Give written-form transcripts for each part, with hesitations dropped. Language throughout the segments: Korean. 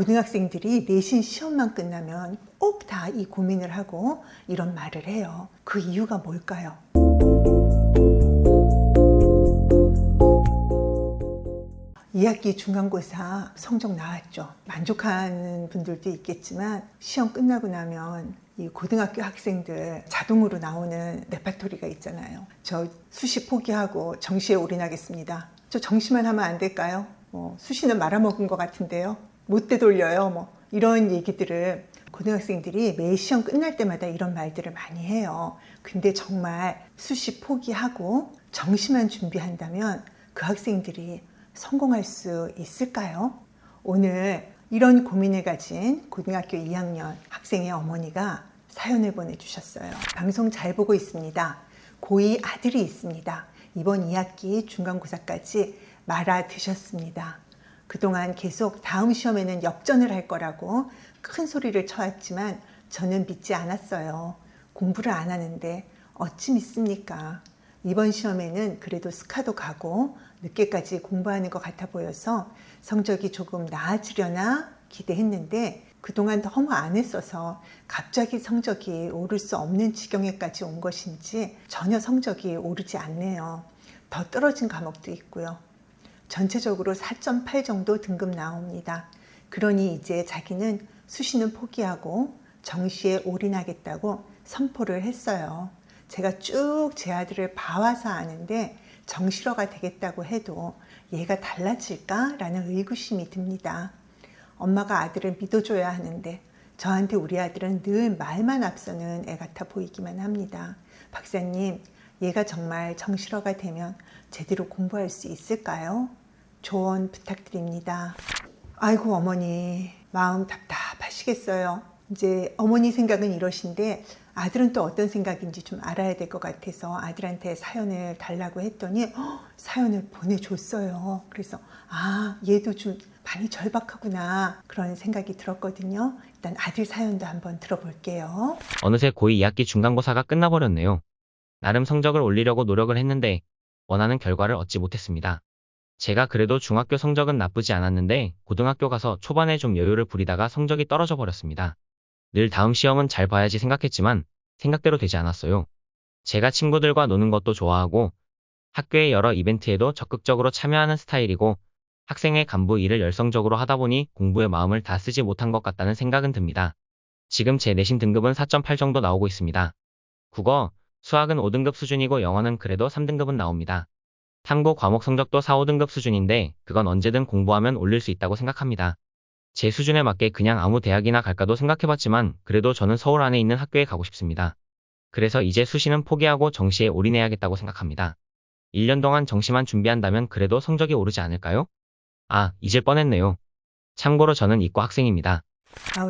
고등학생들이 내신 시험만 끝나면 꼭 다 이 고민을 하고 이런 말을 해요. 그 이유가 뭘까요? 이 학기 중간고사 성적 나왔죠. 만족하는 분들도 있겠지만 시험 끝나고 나면 이 고등학교 학생들 자동으로 나오는 레파토리가 있잖아요. 저 수시 포기하고 정시에 올인하겠습니다. 저 정시만 하면 안 될까요? 수시는 말아먹은 것 같은데요. 못 되돌려요. 이런 얘기들을 고등학생들이 매 시험 끝날 때마다 이런 말들을 많이 해요. 근데 정말 수시 포기하고 정시만 준비한다면 그 학생들이 성공할 수 있을까요? 오늘 이런 고민을 가진 고등학교 2학년 학생의 어머니가 사연을 보내주셨어요. 방송 잘 보고 있습니다. 고2 아들이 있습니다. 이번 2학기 중간고사까지 말아드셨습니다. 그동안 계속 다음 시험에는 역전을 할 거라고 큰 소리를 쳐왔지만 저는 믿지 않았어요. 공부를 안 하는데 어찌 믿습니까? 이번 시험에는 그래도 스카도 가고 늦게까지 공부하는 것 같아 보여서 성적이 조금 나아지려나 기대했는데 그동안 너무 안 했어서 갑자기 성적이 오를 수 없는 지경에까지 온 것인지 전혀 성적이 오르지 않네요. 더 떨어진 과목도 있고요. 전체적으로 4.8 정도 등급 나옵니다. 그러니 이제 자기는 수시는 포기하고 정시에 올인하겠다고 선포를 했어요. 제가 쭉 제 아들을 봐와서 아는데 정시러가 되겠다고 해도 얘가 달라질까라는 의구심이 듭니다. 엄마가 아들을 믿어줘야 하는데 저한테 우리 아들은 늘 말만 앞서는 애 같아 보이기만 합니다. 박사님, 얘가 정말 정시러가 되면 제대로 공부할 수 있을까요? 조언 부탁드립니다. 아이고 어머니, 마음 답답하시겠어요. 이제 어머니 생각은 이러신데 아들은 또 어떤 생각인지 좀 알아야 될 것 같아서 아들한테 사연을 달라고 했더니 사연을 보내줬어요. 그래서 얘도 좀 많이 절박하구나 그런 생각이 들었거든요. 일단 아들 사연도 한번 들어볼게요. 어느새 고2 2학기 중간고사가 끝나버렸네요. 나름 성적을 올리려고 노력을 했는데 원하는 결과를 얻지 못했습니다. 제가 그래도 중학교 성적은 나쁘지 않았는데 고등학교 가서 초반에 좀 여유를 부리다가 성적이 떨어져 버렸습니다. 늘 다음 시험은 잘 봐야지 생각했지만 생각대로 되지 않았어요. 제가 친구들과 노는 것도 좋아하고 학교의 여러 이벤트에도 적극적으로 참여하는 스타일이고 학생회 간부 일을 열성적으로 하다 보니 공부에 마음을 다 쓰지 못한 것 같다는 생각은 듭니다. 지금 제 내신 등급은 4.8 정도 나오고 있습니다. 국어, 수학은 5등급 수준이고 영어는 그래도 3등급은 나옵니다. 탐구 과목 성적도 4, 5등급 수준인데 그건 언제든 공부하면 올릴 수 있다고 생각합니다. 제 수준에 맞게 그냥 아무 대학이나 갈까도 생각해봤지만 그래도 저는 서울 안에 있는 학교에 가고 싶습니다. 그래서 이제 수시는 포기하고 정시에 올인해야겠다고 생각합니다. 1년 동안 정시만 준비한다면 그래도 성적이 오르지 않을까요? 잊을 뻔했네요. 참고로 저는 이과 학생입니다.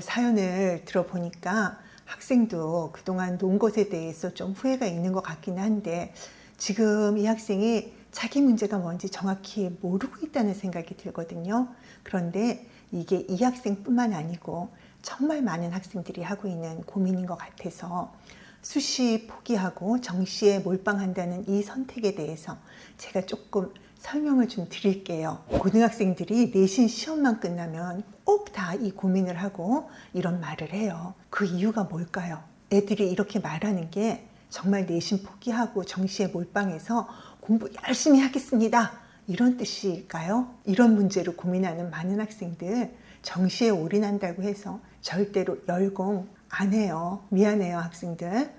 사연을 들어보니까 학생도 그동안 논 것에 대해서 좀 후회가 있는 것 같긴 한데 지금 이 학생이 자기 문제가 뭔지 정확히 모르고 있다는 생각이 들거든요. 그런데 이게 이 학생뿐만 아니고 정말 많은 학생들이 하고 있는 고민인 것 같아서 수시 포기하고 정시에 몰빵한다는 이 선택에 대해서 제가 조금 설명을 좀 드릴게요. 고등학생들이 내신 시험만 끝나면 꼭 다 이 고민을 하고 이런 말을 해요. 그 이유가 뭘까요? 애들이 이렇게 말하는 게 정말 내신 포기하고 정시에 몰빵해서 공부 열심히 하겠습니다 이런 뜻일까요? 이런 문제로 고민하는 많은 학생들 정시에 올인한다고 해서 절대로 열공 안 해요. 미안해요 학생들.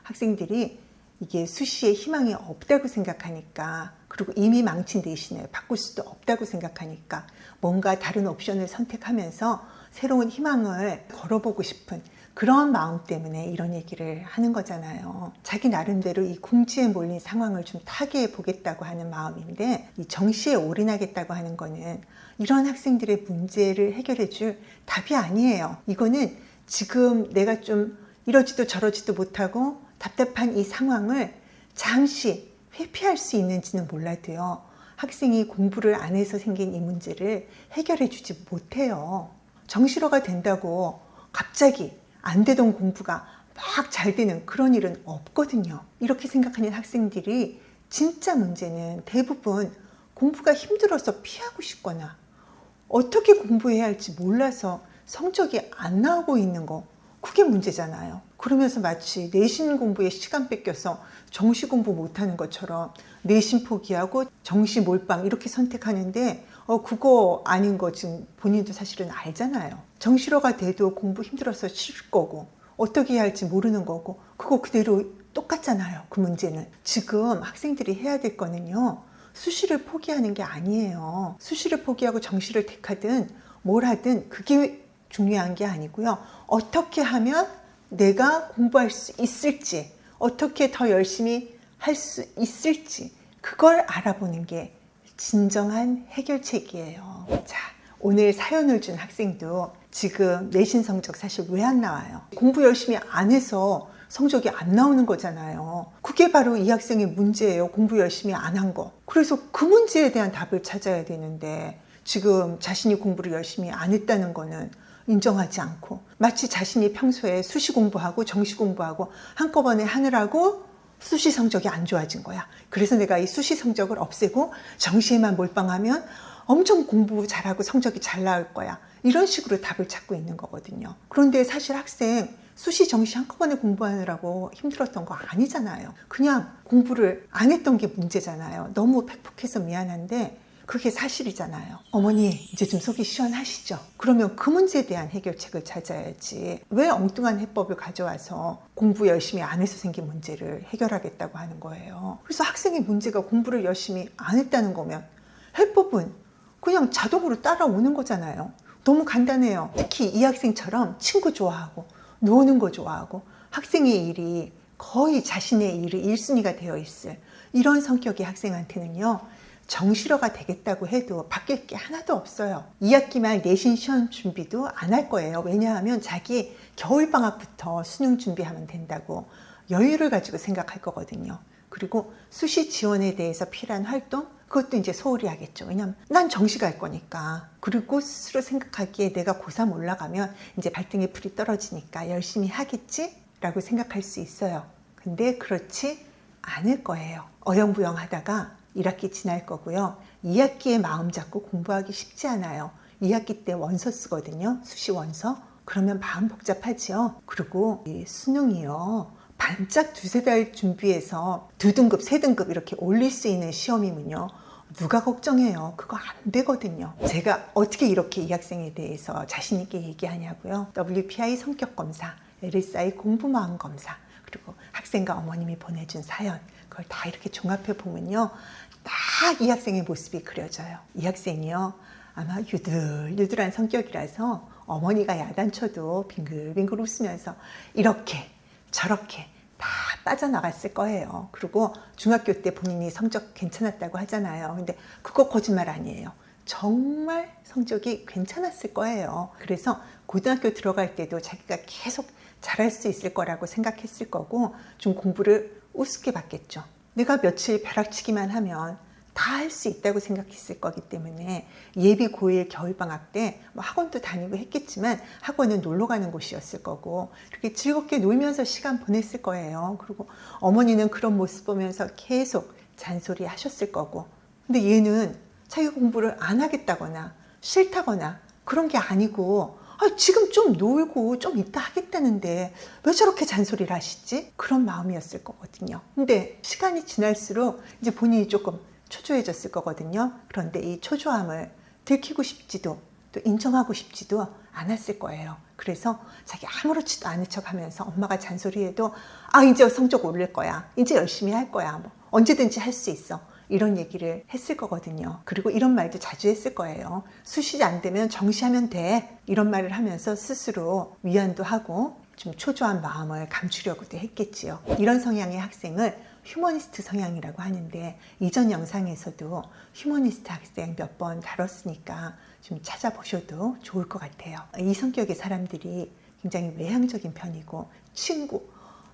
학생들이 이게 수시에 희망이 없다고 생각하니까 그리고 이미 망친 내신을 바꿀 수도 없다고 생각하니까 뭔가 다른 옵션을 선택하면서 새로운 희망을 걸어보고 싶은 그런 마음 때문에 이런 얘기를 하는 거잖아요. 자기 나름대로 이 궁지에 몰린 상황을 좀 타개해 보겠다고 하는 마음인데 이 정시에 올인하겠다고 하는 거는 이런 학생들의 문제를 해결해 줄 답이 아니에요. 이거는 지금 내가 좀 이러지도 저러지도 못하고 답답한 이 상황을 잠시 회피할 수 있는지는 몰라도요. 학생이 공부를 안 해서 생긴 이 문제를 해결해 주지 못해요. 정시로가 된다고 갑자기 안 되던 공부가 막 잘 되는 그런 일은 없거든요. 이렇게 생각하는 학생들이 진짜 문제는 대부분 공부가 힘들어서 피하고 싶거나 어떻게 공부해야 할지 몰라서 성적이 안 나오고 있는 거, 그게 문제잖아요. 그러면서 마치 내신 공부에 시간 뺏겨서 정시 공부 못하는 것처럼 내신 포기하고 정시 몰빵 이렇게 선택하는데 그거 아닌 거 지금 본인도 사실은 알잖아요. 정시로가 돼도 공부 힘들어서 싫을 거고 어떻게 해야 할지 모르는 거고 그거 그대로 똑같잖아요. 그 문제는 지금 학생들이 해야 될 거는요, 수시를 포기하는 게 아니에요. 수시를 포기하고 정시를 택하든 뭘 하든 그게 중요한 게 아니고요. 어떻게 하면 내가 공부할 수 있을지, 어떻게 더 열심히 할 수 있을지, 그걸 알아보는 게 진정한 해결책이에요. 자, 오늘 사연을 준 학생도 지금 내신 성적 사실 왜 안 나와요? 공부 열심히 안 해서 성적이 안 나오는 거잖아요. 그게 바로 이 학생의 문제예요. 공부 열심히 안 한 거. 그래서 그 문제에 대한 답을 찾아야 되는데 지금 자신이 공부를 열심히 안 했다는 거는 인정하지 않고 마치 자신이 평소에 수시 공부하고 정시 공부하고 한꺼번에 하느라고 수시 성적이 안 좋아진 거야. 그래서 내가 이 수시 성적을 없애고 정시에만 몰빵하면 엄청 공부 잘하고 성적이 잘 나올 거야. 이런 식으로 답을 찾고 있는 거거든요. 그런데 사실 학생 수시 정시 한꺼번에 공부하느라고 힘들었던 거 아니잖아요. 그냥 공부를 안 했던 게 문제잖아요. 너무 팩폭해서 미안한데 그게 사실이잖아요. 어머니, 이제 좀 속이 시원하시죠? 그러면 그 문제에 대한 해결책을 찾아야지 왜 엉뚱한 해법을 가져와서 공부 열심히 안 해서 생긴 문제를 해결하겠다고 하는 거예요. 그래서 학생의 문제가 공부를 열심히 안 했다는 거면 해법은 그냥 자동으로 따라오는 거잖아요. 너무 간단해요. 특히 이 학생처럼 친구 좋아하고 노는 거 좋아하고 학생의 일이 거의 자신의 일이 1순위가 되어 있을 이런 성격의 학생한테는요, 정시러가 되겠다고 해도 바뀔 게 하나도 없어요. 2학기 말 내신 시험 준비도 안 할 거예요. 왜냐하면 자기 겨울방학부터 수능 준비하면 된다고 여유를 가지고 생각할 거거든요. 그리고 수시 지원에 대해서 필요한 활동, 그것도 이제 소홀히 하겠죠. 왜냐면 난 정시 갈 거니까. 그리고 스스로 생각하기에 내가 고3 올라가면 이제 발등에 불이 떨어지니까 열심히 하겠지? 라고 생각할 수 있어요. 근데 그렇지 않을 거예요. 어영부영 하다가 1학기 지날 거고요. 2학기에 마음 잡고 공부하기 쉽지 않아요. 2학기 때 원서 쓰거든요. 수시 원서. 그러면 마음 복잡하죠. 그리고 이 수능이요, 반짝 2-3달 준비해서 2등급, 3등급 이렇게 올릴 수 있는 시험이면요, 누가 걱정해요? 그거 안 되거든요. 제가 어떻게 이렇게 이 학생에 대해서 자신 있게 얘기하냐고요. WPI 성격검사, LSI 공부마음검사, 그리고 학생과 어머님이 보내준 사연, 그걸 다 이렇게 종합해 보면요, 딱 이 학생의 모습이 그려져요. 이 학생이요, 아마 유들유들한 성격이라서 어머니가 야단쳐도 빙글빙글 웃으면서 이렇게 저렇게 다 빠져나갔을 거예요. 그리고 중학교 때 본인이 성적 괜찮았다고 하잖아요. 근데 그거 거짓말 아니에요. 정말 성적이 괜찮았을 거예요. 그래서 고등학교 들어갈 때도 자기가 계속 잘할 수 있을 거라고 생각했을 거고 좀 공부를 우습게 봤겠죠. 내가 며칠 벼락치기만 하면 다 할 수 있다고 생각했을 거기 때문에 예비 고1 겨울방학 때 학원도 다니고 했겠지만 학원은 놀러 가는 곳이었을 거고 그렇게 즐겁게 놀면서 시간 보냈을 거예요. 그리고 어머니는 그런 모습 보면서 계속 잔소리 하셨을 거고, 근데 얘는 자기 공부를 안 하겠다거나 싫다거나 그런 게 아니고 지금 좀 놀고 좀 이따 하겠다는데 왜 저렇게 잔소리를 하시지? 그런 마음이었을 거거든요. 근데 시간이 지날수록 이제 본인이 조금 초조해졌을 거거든요. 그런데 이 초조함을 들키고 싶지도 또 인정하고 싶지도 않았을 거예요. 그래서 자기 아무렇지도 않은 척하면서 엄마가 잔소리해도 이제 성적 오를 거야, 이제 열심히 할 거야, 언제든지 할 수 있어, 이런 얘기를 했을 거거든요. 그리고 이런 말도 자주 했을 거예요. 수시 안 되면 정시하면 돼, 이런 말을 하면서 스스로 위안도 하고 좀 초조한 마음을 감추려고도 했겠지요. 이런 성향의 학생을 휴머니스트 성향이라고 하는데 이전 영상에서도 휴머니스트 학생 몇 번 다뤘으니까 좀 찾아보셔도 좋을 것 같아요. 이 성격의 사람들이 굉장히 외향적인 편이고 친구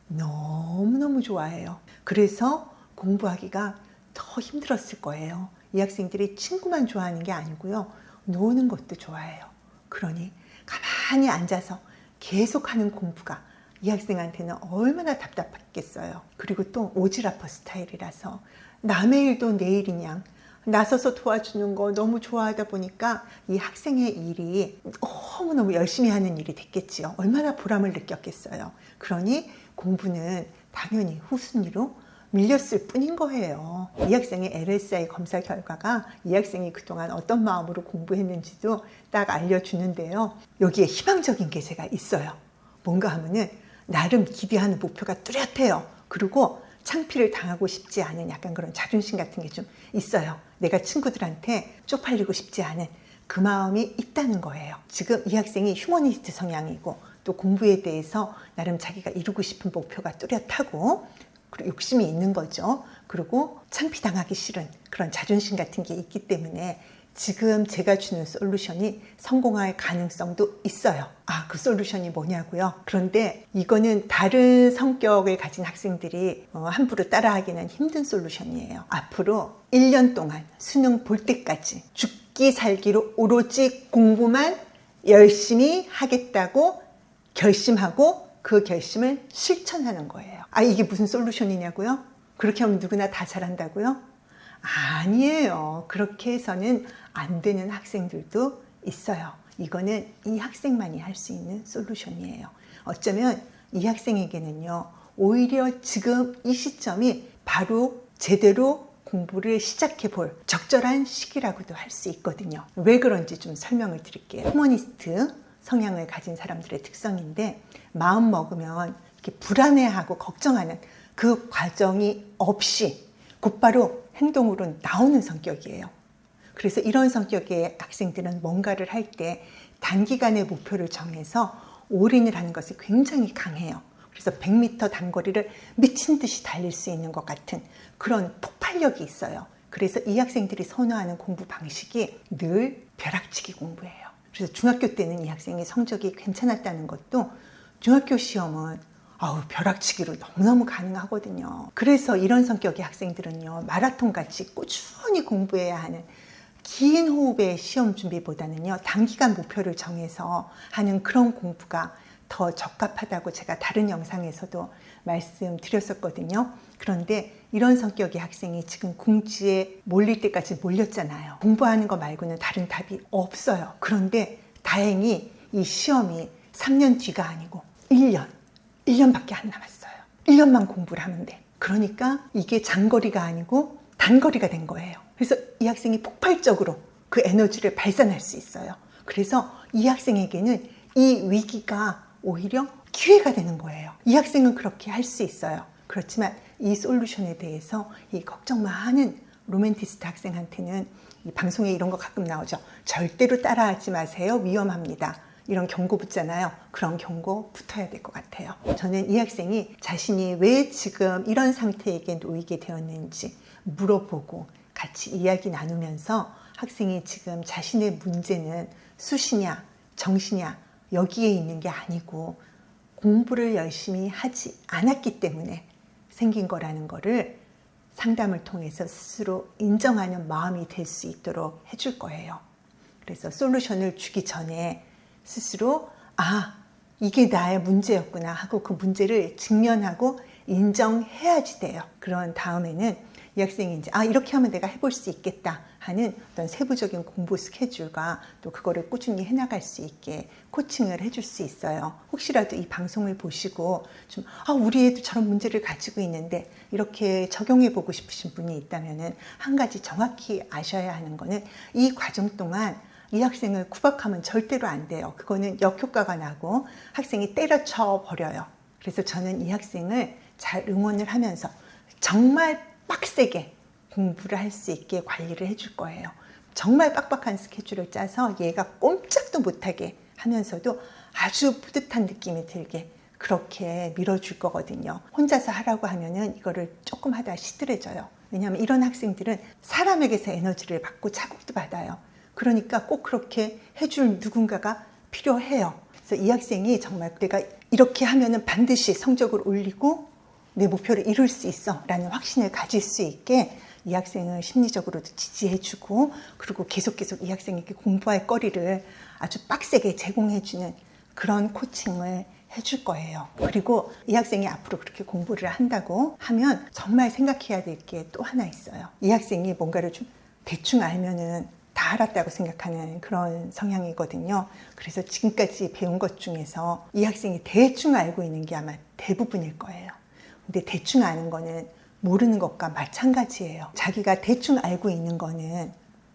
너무너무 좋아해요. 그래서 공부하기가 더 힘들었을 거예요. 이 학생들이 친구만 좋아하는 게 아니고요, 노는 것도 좋아해요. 그러니 가만히 앉아서 계속하는 공부가 이 학생한테는 얼마나 답답했겠어요. 그리고 또 오지라퍼 스타일이라서 남의 일도 내 일인 양 나서서 도와주는 거 너무 좋아하다 보니까 이 학생의 일이 너무너무 열심히 하는 일이 됐겠지요. 얼마나 보람을 느꼈겠어요. 그러니 공부는 당연히 후순위로 밀렸을 뿐인 거예요. 이 학생의 LSI 검사 결과가 이 학생이 그동안 어떤 마음으로 공부했는지도 딱 알려주는데요. 여기에 희망적인 게 제가 있어요. 뭔가 하면은 나름 기대하는 목표가 뚜렷해요. 그리고 창피를 당하고 싶지 않은 약간 그런 자존심 같은 게 좀 있어요. 내가 친구들한테 쪽팔리고 싶지 않은 그 마음이 있다는 거예요. 지금 이 학생이 휴머니스트 성향이고 또 공부에 대해서 나름 자기가 이루고 싶은 목표가 뚜렷하고 그리고 욕심이 있는 거죠. 그리고 창피당하기 싫은 그런 자존심 같은 게 있기 때문에 지금 제가 주는 솔루션이 성공할 가능성도 있어요. 그 솔루션이 뭐냐고요? 그런데 이거는 다른 성격을 가진 학생들이 함부로 따라하기는 힘든 솔루션이에요. 앞으로 1년 동안 수능 볼 때까지 죽기 살기로 오로지 공부만 열심히 하겠다고 결심하고 그 결심을 실천하는 거예요. 이게 무슨 솔루션이냐고요? 그렇게 하면 누구나 다 잘한다고요? 아니에요. 그렇게 해서는 안 되는 학생들도 있어요. 이거는 이 학생만이 할 수 있는 솔루션이에요. 어쩌면 이 학생에게는요, 오히려 지금 이 시점이 바로 제대로 공부를 시작해 볼 적절한 시기라고도 할 수 있거든요. 왜 그런지 좀 설명을 드릴게요. 휴머니스트 성향을 가진 사람들의 특성인데 마음 먹으면 이렇게 불안해하고 걱정하는 그 과정이 없이 곧바로 행동으로 나오는 성격이에요. 그래서 이런 성격의 학생들은 뭔가를 할 때 단기간의 목표를 정해서 올인을 하는 것이 굉장히 강해요. 그래서 100m 단거리를 미친 듯이 달릴 수 있는 것 같은 그런 폭발력이 있어요. 그래서 이 학생들이 선호하는 공부 방식이 늘 벼락치기 공부예요. 그래서 중학교 때는 이 학생이 성적이 괜찮았다는 것도 중학교 시험은 벼락치기로 너무너무 가능하거든요. 그래서 이런 성격의 학생들은요, 마라톤같이 꾸준히 공부해야 하는 긴 호흡의 시험 준비보다는요, 단기간 목표를 정해서 하는 그런 공부가 더 적합하다고 제가 다른 영상에서도 말씀드렸었거든요. 그런데 이런 성격의 학생이 지금 궁지에 몰릴 때까지 몰렸잖아요. 공부하는 거 말고는 다른 답이 없어요. 그런데 다행히 이 시험이 3년 뒤가 아니고 1년밖에 안 남았어요. 1년만 공부를 하면 돼. 그러니까 이게 장거리가 아니고 단거리가 된 거예요. 그래서 이 학생이 폭발적으로 그 에너지를 발산할 수 있어요. 그래서 이 학생에게는 이 위기가 오히려 기회가 되는 거예요. 이 학생은 그렇게 할 수 있어요. 그렇지만 이 솔루션에 대해서 이 걱정 많은 로맨티스트 학생한테는 이 방송에 이런 거 가끔 나오죠. 절대로 따라하지 마세요. 위험합니다. 이런 경고 붙잖아요. 그런 경고 붙어야 될 것 같아요. 저는 이 학생이 자신이 왜 지금 이런 상태에게 놓이게 되었는지 물어보고 같이 이야기 나누면서 학생이 지금 자신의 문제는 수시냐 정시냐 여기에 있는 게 아니고 공부를 열심히 하지 않았기 때문에 생긴 거라는 거를 상담을 통해서 스스로 인정하는 마음이 될 수 있도록 해줄 거예요. 그래서 솔루션을 주기 전에 스스로 이게 나의 문제였구나 하고 그 문제를 직면하고 인정해야지 돼요. 그런 다음에는 이 학생이 이제 이렇게 하면 내가 해볼 수 있겠다 하는 어떤 세부적인 공부 스케줄과 또 그거를 꾸준히 해나갈 수 있게 코칭을 해줄 수 있어요. 혹시라도 이 방송을 보시고 좀 우리 애도 저런 문제를 가지고 있는데 이렇게 적용해 보고 싶으신 분이 있다면은 한 가지 정확히 아셔야 하는 거는 이 과정 동안 이 학생을 구박하면 절대로 안 돼요. 그거는 역효과가 나고 학생이 때려쳐 버려요. 그래서 저는 이 학생을 잘 응원을 하면서 정말 빡세게 공부를 할 수 있게 관리를 해줄 거예요. 정말 빡빡한 스케줄을 짜서 얘가 꼼짝도 못하게 하면서도 아주 뿌듯한 느낌이 들게 그렇게 밀어줄 거거든요. 혼자서 하라고 하면은 이거를 조금 하다 시들해져요. 왜냐하면 이런 학생들은 사람에게서 에너지를 받고 자극도 받아요. 그러니까 꼭 그렇게 해줄 누군가가 필요해요. 그래서 이 학생이 정말 내가 이렇게 하면은 반드시 성적을 올리고 내 목표를 이룰 수 있어 라는 확신을 가질 수 있게 이 학생을 심리적으로도 지지해주고 그리고 계속 이 학생에게 공부할 거리를 아주 빡세게 제공해주는 그런 코칭을 해줄 거예요. 그리고 이 학생이 앞으로 그렇게 공부를 한다고 하면 정말 생각해야 될 게 또 하나 있어요. 이 학생이 뭔가를 좀 대충 알면은 다 알았다고 생각하는 그런 성향이거든요. 그래서 지금까지 배운 것 중에서 이 학생이 대충 알고 있는 게 아마 대부분일 거예요. 근데 대충 아는 거는 모르는 것과 마찬가지예요. 자기가 대충 알고 있는 거는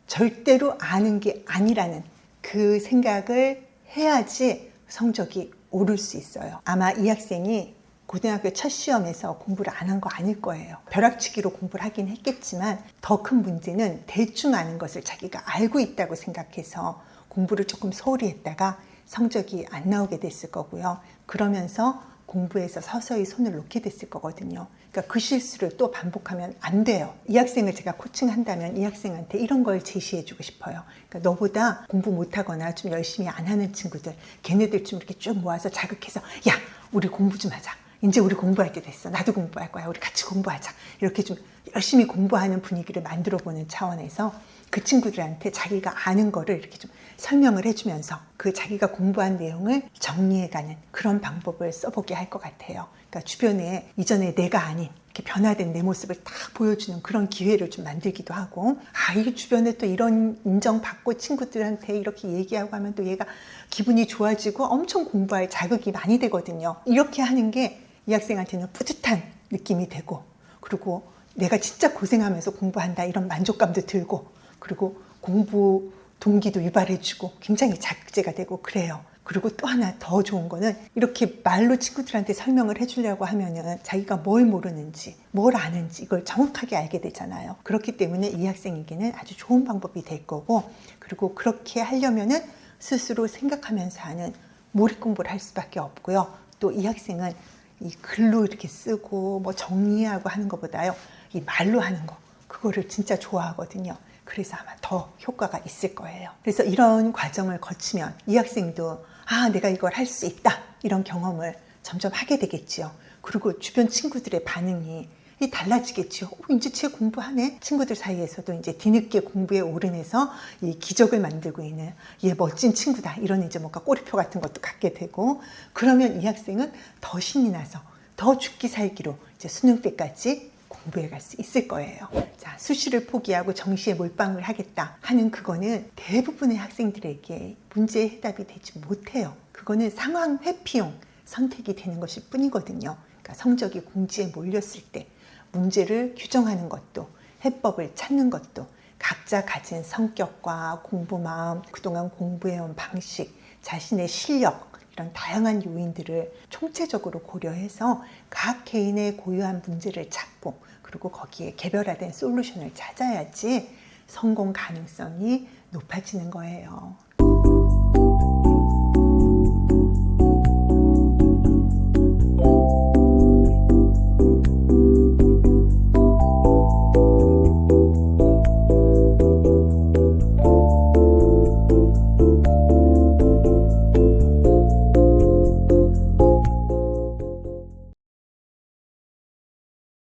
절대로 아는 게 아니라는 그 생각을 해야지 성적이 오를 수 있어요. 아마 이 학생이 고등학교 첫 시험에서 공부를 안 한 거 아닐 거예요. 벼락치기로 공부를 하긴 했겠지만 더 큰 문제는 대충 아는 것을 자기가 알고 있다고 생각해서 공부를 조금 소홀히 했다가 성적이 안 나오게 됐을 거고요. 그러면서 공부에서 서서히 손을 놓게 됐을 거거든요. 그러니까 그 실수를 또 반복하면 안 돼요. 이 학생을 제가 코칭한다면 이 학생한테 이런 걸 제시해 주고 싶어요. 그러니까 너보다 공부 못하거나 좀 열심히 안 하는 친구들, 걔네들 좀 이렇게 쭉 모아서 자극해서 야, 우리 공부 좀 하자. 이제 우리 공부할 때 됐어. 나도 공부할 거야. 우리 같이 공부하자. 이렇게 좀 열심히 공부하는 분위기를 만들어 보는 차원에서 그 친구들한테 자기가 아는 거를 이렇게 좀 설명을 해주면서 그 자기가 공부한 내용을 정리해가는 그런 방법을 써보게 할 것 같아요. 그러니까 주변에 이전에 내가 아닌 이렇게 변화된 내 모습을 딱 보여주는 그런 기회를 좀 만들기도 하고, 이 주변에 또 이런 인정받고 친구들한테 이렇게 얘기하고 하면 또 얘가 기분이 좋아지고 엄청 공부할 자극이 많이 되거든요. 이렇게 하는 게 이 학생한테는 뿌듯한 느낌이 되고, 그리고 내가 진짜 고생하면서 공부한다 이런 만족감도 들고, 그리고 공부 동기도 유발해주고 굉장히 자극제가 되고 그래요. 그리고 또 하나 더 좋은 거는 이렇게 말로 친구들한테 설명을 해주려고 하면은 자기가 뭘 모르는지 뭘 아는지 이걸 정확하게 알게 되잖아요. 그렇기 때문에 이 학생에게는 아주 좋은 방법이 될 거고, 그리고 그렇게 하려면은 스스로 생각하면서 하는 몰입 공부를 할 수밖에 없고요. 또 이 학생은 이 글로 이렇게 쓰고 뭐 정리하고 하는 것보다요, 이 말로 하는 거, 그거를 진짜 좋아하거든요. 그래서 아마 더 효과가 있을 거예요. 그래서 이런 과정을 거치면 이 학생도 내가 이걸 할 수 있다 이런 경험을 점점 하게 되겠지요. 그리고 주변 친구들의 반응이 달라지겠지요. 이제 쟤 공부하네. 친구들 사이에서도 이제 뒤늦게 공부에 올인해서 이 기적을 만들고 있는 얘 멋진 친구다 이런 이제 뭔가 꼬리표 같은 것도 갖게 되고, 그러면 이 학생은 더 신이 나서 더 죽기 살기로 이제 수능 때까지 공부해 갈 수 있을 거예요. 자, 수시를 포기하고 정시에 몰빵을 하겠다 하는 그거는 대부분의 학생들에게 문제의 해답이 되지 못해요. 그거는 상황 회피용 선택이 되는 것일 뿐이거든요. 그러니까 성적이 공지에 몰렸을 때 문제를 규정하는 것도, 해법을 찾는 것도 각자 가진 성격과 공부 마음, 그동안 공부해온 방식, 자신의 실력, 이런 다양한 요인들을 총체적으로 고려해서 각 개인의 고유한 문제를 찾고, 그리고 거기에 개별화된 솔루션을 찾아야지 성공 가능성이 높아지는 거예요.